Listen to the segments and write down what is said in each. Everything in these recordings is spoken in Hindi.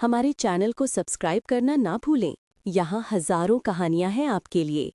हमारे चैनल को सब्सक्राइब करना ना भूलें। यहाँ हजारों कहानियां हैं आपके लिए।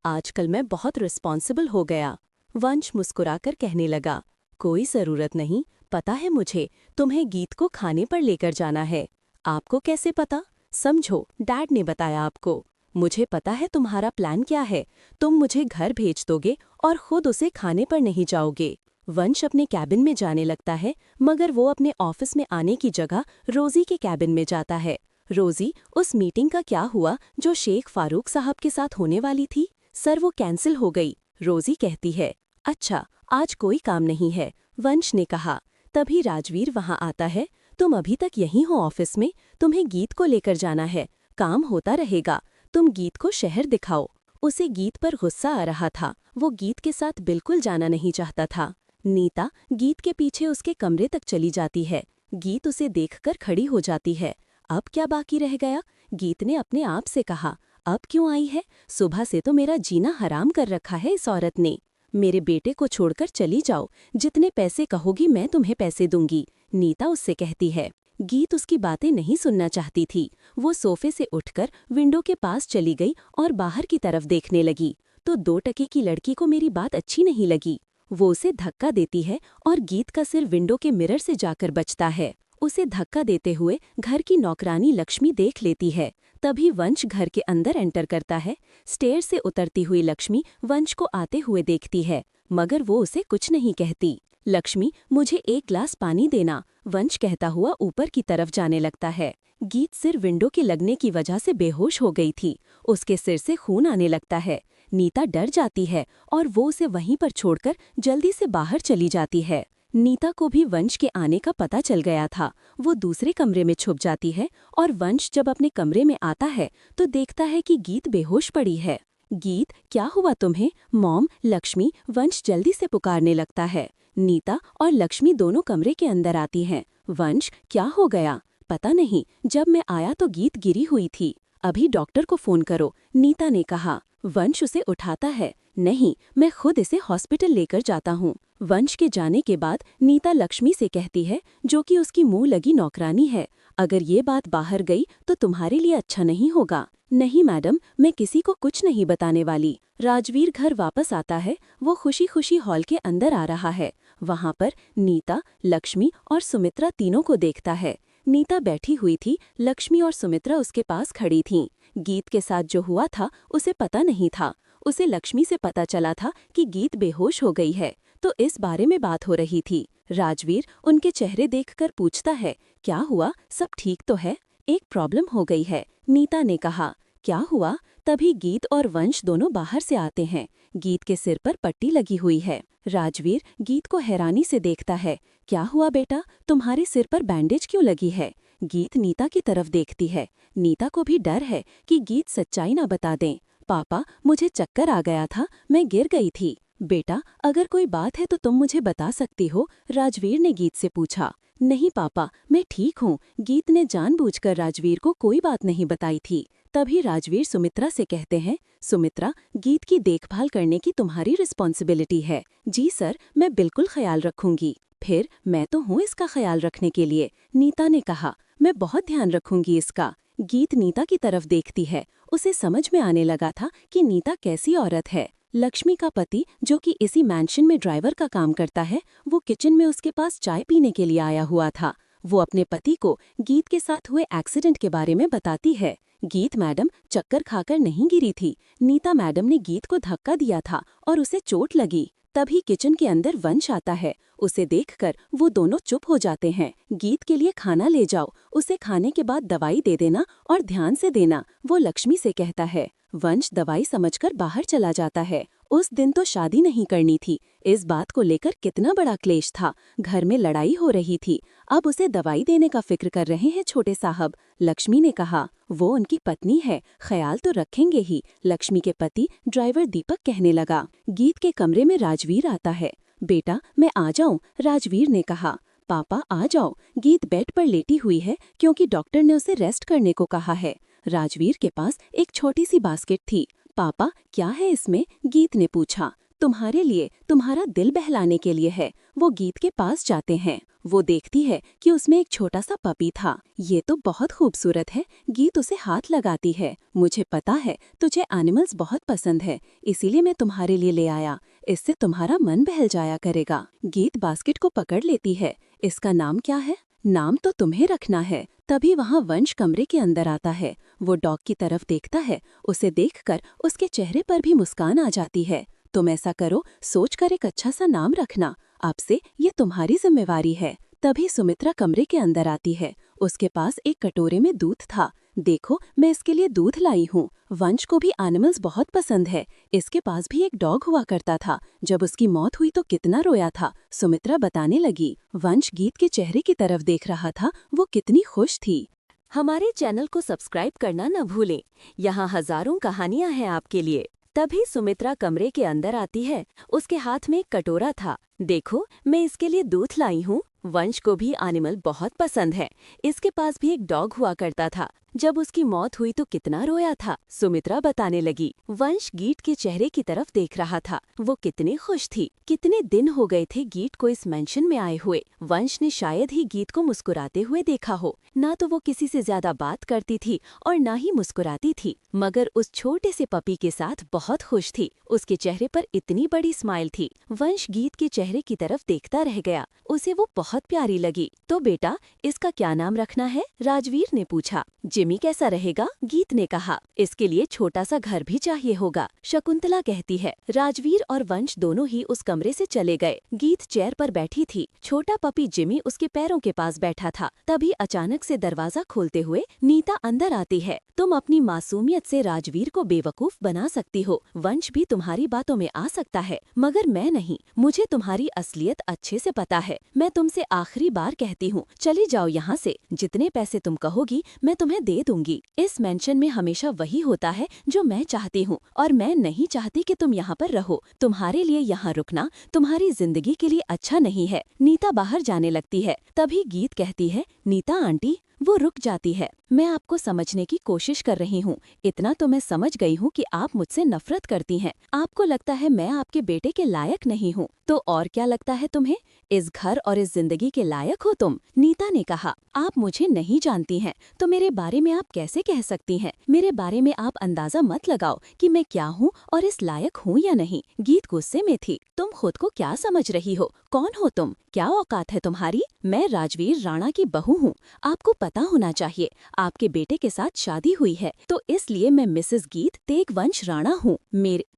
आजकल मैं बहुत रिस्पॉन्सिबल हो गया। वंश मुस्कुराकर कहने लगा, कोई ज़रूरत नहीं, पता है मुझे, तुम्हें गीत को खाने पर लेकर जाना है। आपको कैसे पता? समझो, डैड ने बताया आपको। मुझे पता है तुम्हारा प्लान क्या है। तुम मुझे घर भेज दोगे और खुद उसे खाने पर नहीं जाओगे। वंश अपने कैबिन में जाने लगता है, मगर वो अपने ऑफिस में आने की जगह रोजी के कैबिन में जाता है। रोजी, उस मीटिंग का क्या हुआ जो शेख फारूक साहब के साथ होने वाली थी? सर, वो कैंसिल हो गई। रोजी कहती है। अच्छा, आज कोई काम नहीं है, वंश ने कहा। तभी राजवीर वहां आता है। तुम अभी तक यहीं हो ऑफिस में? तुम्हें गीत को लेकर जाना है। काम होता रहेगा, तुम गीत को शहर दिखाओ। उसे गीत पर गुस्सा आ रहा था। वो गीत के साथ बिल्कुल जाना नहीं चाहता था। नीता गीत के पीछे उसके कमरे तक चली जाती है। गीत उसे देखकर खड़ी हो जाती है। अब क्या बाकी रह गया? गीत ने अपने आप से कहा। अब क्यों आई है? सुबह से तो मेरा जीना हराम कर रखा है इस औरत ने। मेरे बेटे को छोड़कर चली जाओ, जितने पैसे कहोगी मैं तुम्हें पैसे दूंगी, नीता उससे कहती है। गीत उसकी बातें नहीं सुनना चाहती थी। वो सोफे से उठकर विंडो के पास चली गई और बाहर की तरफ देखने लगी। तो 2 टके की लड़की को मेरी बात अच्छी नहीं लगी। वो उसे धक्का देती है और गीत का सिर विंडो के मिरर से जाकर बचता है। उसे धक्का देते हुए घर की नौकरानी लक्ष्मी देख लेती है। तभी वंश घर के अंदर एंटर करता है। स्टेयर से उतरती हुई लक्ष्मी वंश को आते हुए देखती है, मगर वो उसे कुछ नहीं कहती। लक्ष्मी, मुझे 1 ग्लास पानी देना, वंश कहता हुआ ऊपर की तरफ जाने लगता है। गीत सिर विंडो के लगने की वजह से बेहोश हो गई थी। उसके सिर से खून आने लगता है। नीता डर जाती है और वो उसे वहीं पर छोड़कर जल्दी से बाहर चली जाती है। नीता को भी वंश के आने का पता चल गया था। वो दूसरे कमरे में छुप जाती है और वंश जब अपने कमरे में आता है तो देखता है कि गीत बेहोश पड़ी है। गीत, क्या हुआ तुम्हें? मॉम, लक्ष्मी, वंश जल्दी से पुकारने लगता है। नीता और लक्ष्मी दोनों कमरे के अंदर आती हैं। वंश, क्या हो गया? पता नहीं, जब मैं आया तो गीत गिरी हुई थी। अभी डॉक्टर को फोन करो, नीता ने कहा। वंश उसे उठाता है। नहीं, मैं खुद इसे हॉस्पिटल लेकर जाता हूँ। वंश के जाने के बाद नीता लक्ष्मी से कहती है, जो कि उसकी मुंह लगी नौकरानी है, अगर ये बात बाहर गई तो तुम्हारे लिए अच्छा नहीं होगा। नहीं मैडम, मैं किसी को कुछ नहीं बताने वाली। राजवीर घर वापस आता है। वो खुशी खुशी हॉल के अंदर आ रहा है। वहाँ पर नीता, लक्ष्मी और सुमित्रा तीनों को देखता है। नीता बैठी हुई थी, लक्ष्मी और सुमित्रा उसके पास खड़ी थीं। गीत के साथ जो हुआ था उसे पता नहीं था। उसे लक्ष्मी से पता चला था कि गीत बेहोश हो गई है, तो इस बारे में बात हो रही थी। राजवीर उनके चेहरे देखकर पूछता है, क्या हुआ, सब ठीक तो है? एक प्रॉब्लम हो गई है, नीता ने कहा। क्या हुआ? तभी गीत और वंश दोनों बाहर से आते हैं। गीत के सिर पर पट्टी लगी हुई है। राजवीर गीत को हैरानी से देखता है। क्या हुआ बेटा, तुम्हारे सिर पर बैंडेज क्यों लगी है? गीत नीता की तरफ देखती है। नीता को भी डर है कि गीत सच्चाई ना बता दें। पापा, मुझे चक्कर आ गया था, मैं गिर गई थी। बेटा, अगर कोई बात है तो तुम मुझे बता सकती हो, राजवीर ने गीत से पूछा। नहीं पापा, मैं ठीक हूँ, गीत ने जानबूझकर राजवीर को कोई बात नहीं बताई थी। तभी राजवीर सुमित्रा से कहते हैं, सुमित्रा, गीत की देखभाल करने की तुम्हारी रिस्पॉन्सिबिलिटी है। जी सर, मैं बिल्कुल ख्याल रखूंगी। फिर मैं तो हूँ इसका ख्याल रखने के लिए, नीता ने कहा। मैं बहुत ध्यान रखूंगी इसका। गीत नीता की तरफ देखती है। उसे समझ में आने लगा था कि नीता कैसी औरत है। लक्ष्मी का पति, जो कि इसी मैंशन में ड्राइवर का काम करता है, वो किचन में उसके पास चाय पीने के लिए आया हुआ था। वो अपने पति को गीत के साथ हुए एक्सीडेंट के बारे में बताती है। गीत मैडम चक्कर खाकर नहीं गिरी थी, नीता मैडम ने गीत को धक्का दिया था और उसे चोट लगी। तभी किचन के अंदर वंश आता है। उसे देखकर वो दोनों चुप हो जाते हैं। गीत के लिए खाना ले जाओ, उसे खाने के बाद दवाई दे देना और ध्यान से देना, वो लक्ष्मी से कहता है। वंश दवाई समझकर बाहर चला जाता है। उस दिन तो शादी नहीं करनी थी। इस बात को लेकर कितना बड़ा क्लेश था। घर में लड़ाई हो रही थी। अब उसे दवाई देने का फिक्र कर रहे हैं छोटे साहब। लक्ष्मी ने कहा, वो उनकी पत्नी है, ख्याल तो रखेंगे ही। लक्ष्मी के पति ड्राइवर दीपक कहने लगा। गीत के कमरे में राजवीर आता है। बेटा, मैं आ जाऊं? राजवीर ने कहा। पापा आ जाओ, गीत बेड पर लेटी हुई है क्योंकि डॉक्टर ने उसे रेस्ट करने को कहा है। राजवीर के पास एक छोटी सी बास्केट थी। पापा, क्या है इसमें? गीत ने पूछा। तुम्हारे लिए, तुम्हारा दिल बहलाने के लिए है। वो गीत के पास जाते हैं। वो देखती है कि उसमें एक छोटा सा पपी था। ये तो बहुत खूबसूरत है। गीत उसे हाथ लगाती है। मुझे पता है तुझे एनिमल्स बहुत पसंद है, इसीलिए मैं तुम्हारे लिए ले आया। इससे तुम्हारा मन बहल जाया करेगा। गीत बास्केट को पकड़ लेती है। इसका नाम क्या है? नाम तो तुम्हें रखना है। तभी वहाँ वंश कमरे के अंदर आता है। वो डॉग की तरफ देखता है। उसे देखकर उसके चेहरे पर भी मुस्कान आ जाती है। तुम ऐसा करो, सोचकर एक अच्छा सा नाम रखना। अब से ये तुम्हारी जिम्मेवारी है। तभी सुमित्रा कमरे के अंदर आती है। उसके पास एक कटोरे में दूध था। देखो, मैं इसके लिए दूध लाई हूँ। वंश को भी एनिमल्स बहुत पसंद है। इसके पास भी एक डॉग हुआ करता था। जब उसकी मौत हुई तो कितना रोया था। सुमित्रा बताने लगी। वंश गीत के चेहरे की तरफ देख रहा था। वो कितनी खुश थी। हमारे चैनल को सब्सक्राइब करना न भूलें। यहाँ हजारों कहानियाँ हैं आपके लिए। तभी सुमित्रा कमरे के अंदर आती है। उसके हाथ में एक कटोरा था। देखो, मैं इसके लिए दूध लाई हूँ। वंश को भी एनिमल बहुत पसंद है। इसके पास भी एक डॉग हुआ करता था। जब उसकी मौत हुई तो कितना रोया था। सुमित्रा बताने लगी। वंश गीत के चेहरे की तरफ देख रहा था। वो कितनी खुश थी। कितने दिन हो गए थे गीत को इस मेंशन में आए हुए। वंश ने शायद ही गीत को मुस्कुराते हुए देखा हो। ना तो वो किसी से ज्यादा बात करती थी और ना ही मुस्कुराती थी, मगर उस छोटे से पपी के साथ बहुत खुश थी। उसके चेहरे पर इतनी बड़ी स्माइल थी। वंश गीत के चेहरे की तरफ देखता रह गया। उसे वो बहुत प्यारी लगी। तो बेटा, इसका क्या नाम रखना है? राजवीर ने पूछा। जिमी कैसा रहेगा? गीत ने कहा। इसके लिए छोटा सा घर भी चाहिए होगा, शकुंतला कहती है। राजवीर और वंश दोनों ही उस कमरे से चले गए। गीत चेयर पर बैठी थी। छोटा पपी जिमी उसके पैरों के पास बैठा था। तभी अचानक से दरवाजा खोलते हुए नीता अंदर आती है। तुम अपनी मासूमियत से राजवीर को बेवकूफ बना सकती हो। वंश भी तुम्हारी बातों में आ सकता है, मगर मैं नहीं। मुझे तुम्हारी असलियत अच्छे से पता है। मैं तुमसे आखिरी बार कहती हूँ, चली जाओ यहाँ से। जितने पैसे तुम कहोगी मैं तुम्हें दे दूंगी। इस मेंशन में हमेशा वही होता है जो मैं चाहती हूँ, और मैं नहीं चाहती कि तुम यहाँ पर रहो। तुम्हारे लिए यहाँ रुकना तुम्हारी जिंदगी के लिए अच्छा नहीं है। नीता बाहर जाने लगती है। तभी गीत कहती है, नीता आंटी। वो रुक जाती है। मैं आपको समझने की कोशिश कर रही हूँ। इतना तो मैं समझ गई हूँ कि आप मुझसे नफरत करती हैं। आपको लगता है मैं आपके बेटे के लायक नहीं हूँ, तो और क्या लगता है तुम्हें? इस घर और इस जिंदगी के लायक हो तुम? नीता ने कहा। आप मुझे नहीं जानती हैं, तो मेरे बारे में आप कैसे कह सकती हैं? मेरे बारे में आप अंदाजा मत लगाओ कि मैं क्या हूँ और इस लायक हूँ या नहीं। गीत गुस्से में थी। तुम खुद को क्या समझ रही हो? कौन हो तुम? क्या औकात है तुम्हारी? मैं राजवीर राणा की बहू हूँ। आपको पता होना चाहिए, आपके बेटे के साथ शादी हुई है, तो इसलिए मैं मिसेस गीत तेगवंश राणा हूँ।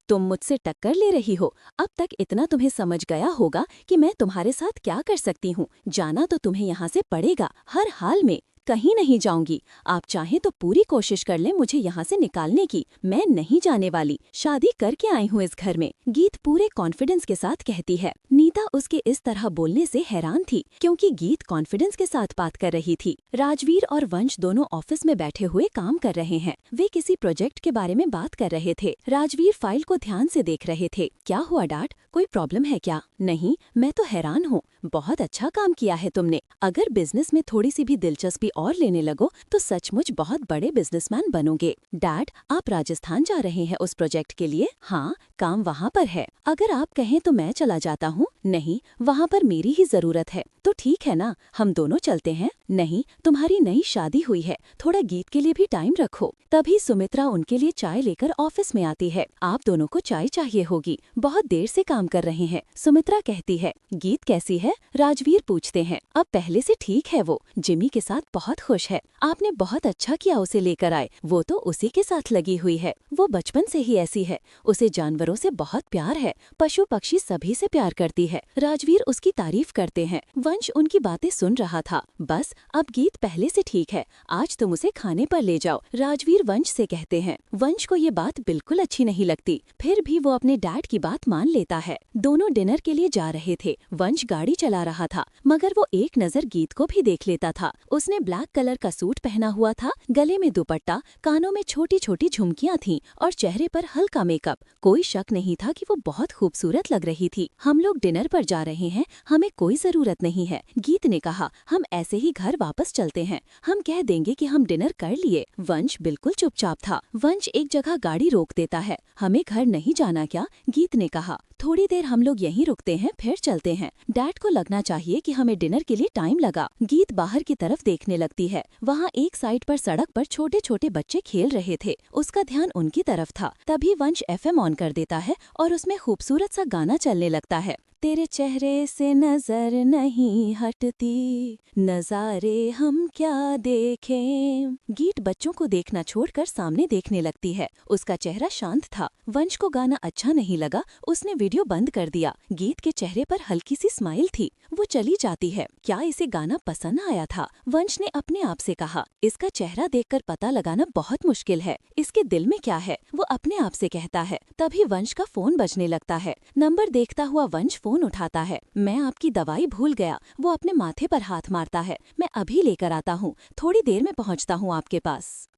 तुम मुझसे टक्कर ले रही हो। अब तक इतना तुम्हें समझ गया होगा कि मैं तुम्हारे साथ क्या कर सकती हूँ। जाना तो तुम्हें यहाँ से पड़ेगा, हर हाल में। कहीं नहीं जाऊंगी। आप चाहें तो पूरी कोशिश कर लें मुझे यहाँ से निकालने की। मैं नहीं जाने वाली। शादी करके आई हूँ इस घर में। गीत पूरे कॉन्फिडेंस के साथ कहती है। नीता उसके इस तरह बोलने से हैरान थी, क्योंकि गीत कॉन्फिडेंस के साथ बात कर रही थी। राजवीर और वंश दोनों ऑफिस में बैठे हुए काम कर रहे हैं। वे किसी प्रोजेक्ट के बारे में बात कर रहे थे। राजवीर फाइल को ध्यान से देख रहे थे। क्या हुआ डैड? कोई प्रॉब्लम है क्या? नहीं, मैं तो हैरान हूँ। बहुत अच्छा काम किया है तुमने। अगर बिजनेस में थोड़ी सी भी दिलचस्पी और लेने लगो तो सचमुच बहुत बड़े बिजनेसमैन बनोगे। डैड, आप राजस्थान जा रहे हैं उस प्रोजेक्ट के लिए? हाँ, काम वहाँ पर है। अगर आप कहें तो मैं चला जाता हूँ। नहीं, वहाँ पर मेरी ही जरूरत है। तो ठीक है ना, हम दोनों चलते हैं। नहीं, तुम्हारी नई शादी हुई है, थोड़ा गीत के लिए भी टाइम रखो। तभी सुमित्रा उनके लिए चाय लेकर ऑफिस में आती है। आप दोनों को चाय चाहिए होगी, बहुत देर से काम कर रहे हैं। सुमित्रा कहती है। गीत कैसी है? राजवीर पूछते हैं। अब पहले से ठीक है वो। जिमी के साथ बहुत खुश है। आपने बहुत अच्छा किया उसे लेकर आए। वो तो उसी के साथ लगी हुई है। वो बचपन से ही ऐसी है। उसे जानवरों से बहुत प्यार है। पशु पक्षी सभी से प्यार करती है। राजवीर उसकी तारीफ करते हैं। वंश उनकी बातें सुन रहा था। बस अब गीत पहले से ठीक है। आज तुम उसे खाने पर ले जाओ, राजवीर वंश से कहते हैं। वंश को ये बात बिल्कुल अच्छी नहीं लगती, फिर भी वो अपने डैड की बात मान लेता है। दोनों डिनर के लिए जा रहे थे। वंश गाड़ी चला रहा था, मगर वो एक नजर गीत को भी देख लेता था। उसने ब्लैक कलर का सूट पहना हुआ था, गले में दुपट्टा, कानों में छोटी छोटी झुमकियां थीं और चेहरे पर हल्का मेकअप। कोई शक नहीं था कि वो बहुत खूबसूरत लग रही थी। हम लोग डिनर पर जा रहे हैं, हमें कोई जरूरत नहीं है, गीत ने कहा। हम ऐसे ही घर वापस चलते हैं। हम कह देंगे कि हम डिनर कर लिए। वंश बिल्कुल चुपचाप था। वंश एक जगह गाड़ी रोक देता है। हमें घर नहीं जाना क्या? गीत ने कहा। थोड़ी देर हम लोग यहीं रुकते हैं, फिर चलते हैं। डैड को लगना चाहिए कि हमें डिनर के लिए टाइम लगा। गीत बाहर की तरफ देखने लगती है। वहाँ एक साइड पर सड़क पर छोटे छोटे बच्चे खेल रहे थे। उसका ध्यान उनकी तरफ था। तभी वंश FM ऑन कर देता है और उसमें खूबसूरत सा गाना चलने लगता है। तेरे चेहरे से नजर नहीं हटती, नजारे हम क्या देखें। गीत बच्चों को देखना छोड़कर सामने देखने लगती है। उसका चेहरा शांत था। वंश को गाना अच्छा नहीं लगा। उसने वीडियो बंद कर दिया। गीत के चेहरे पर हल्की सी स्माइल थी। वो चली जाती है। क्या इसे गाना पसंद आया था? वंश ने अपने आप से कहा। इसका चेहरा देखकर पता लगाना बहुत मुश्किल है। इसके दिल में क्या है? वो अपने आप से कहता है। तभी वंश का फोन बजने लगता है। नंबर देखता हुआ वंश फोन उठाता है। मैं आपकी दवाई भूल गया। वो अपने माथे पर हाथ मारता है। मैं अभी लेकर आता हूँ। थोड़ी देर में पहुँचता हूँ आपके पास।